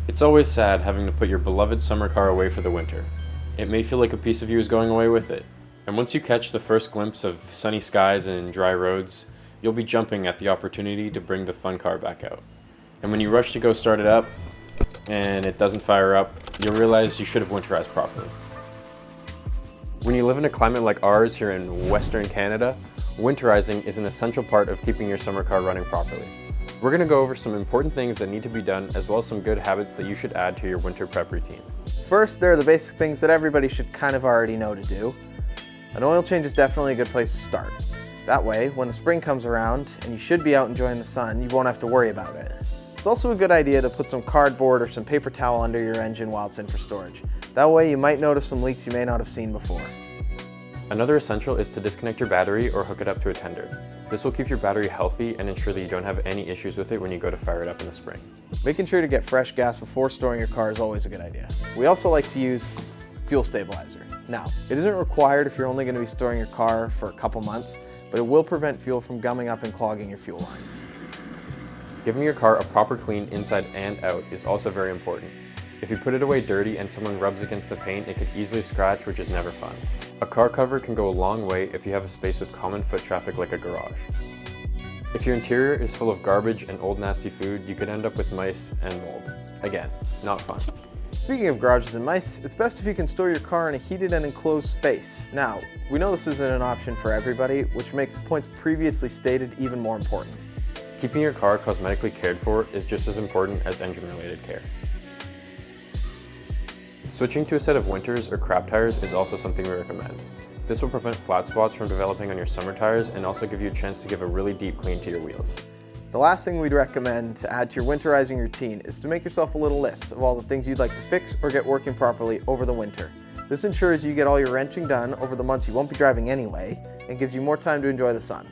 It's always sad having to put your beloved summer car away for the winter. It may feel like a piece of you is going away with it. And once you catch the first glimpse of sunny skies and dry roads, you'll be jumping at the opportunity to bring the fun car back out. And when you rush to go start it up, and it doesn't fire up, you'll realize you should have winterized properly. When you live in a climate like ours here in Western Canada, winterizing is an essential part of keeping your summer car running properly. We're going to go over some important things that need to be done, as well as some good habits that you should add to your winter prep routine. First, there are the basic things that everybody should kind of already know to do. An oil change is definitely a good place to start. That way, when the spring comes around and you should be out enjoying the sun, you won't have to worry about it. It's also a good idea to put some cardboard or some paper towel under your engine while it's in for storage. That way you might notice some leaks you may not have seen before. Another essential is to disconnect your battery or hook it up to a tender. This will keep your battery healthy and ensure that you don't have any issues with it when you go to fire it up in the spring. Making sure to get fresh gas before storing your car is always a good idea. We also like to use fuel stabilizer. Now, it isn't required if you're only going to be storing your car for a couple months, but it will prevent fuel from gumming up and clogging your fuel lines. Giving your car a proper clean inside and out is also very important. If you put it away dirty and someone rubs against the paint, it could easily scratch, which is never fun. A car cover can go a long way if you have a space with common foot traffic like a garage. If your interior is full of garbage and old nasty food, you could end up with mice and mold. Again, not fun. Speaking of garages and mice, it's best if you can store your car in a heated and enclosed space. Now, we know this isn't an option for everybody, which makes the points previously stated even more important. Keeping your car cosmetically cared for is just as important as engine-related care. Switching to a set of winters or crap tires is also something we recommend. This will prevent flat spots from developing on your summer tires and also give you a chance to give a really deep clean to your wheels. The last thing we'd recommend to add to your winterizing routine is to make yourself a little list of all the things you'd like to fix or get working properly over the winter. This ensures you get all your wrenching done over the months you won't be driving anyway and gives you more time to enjoy the sun.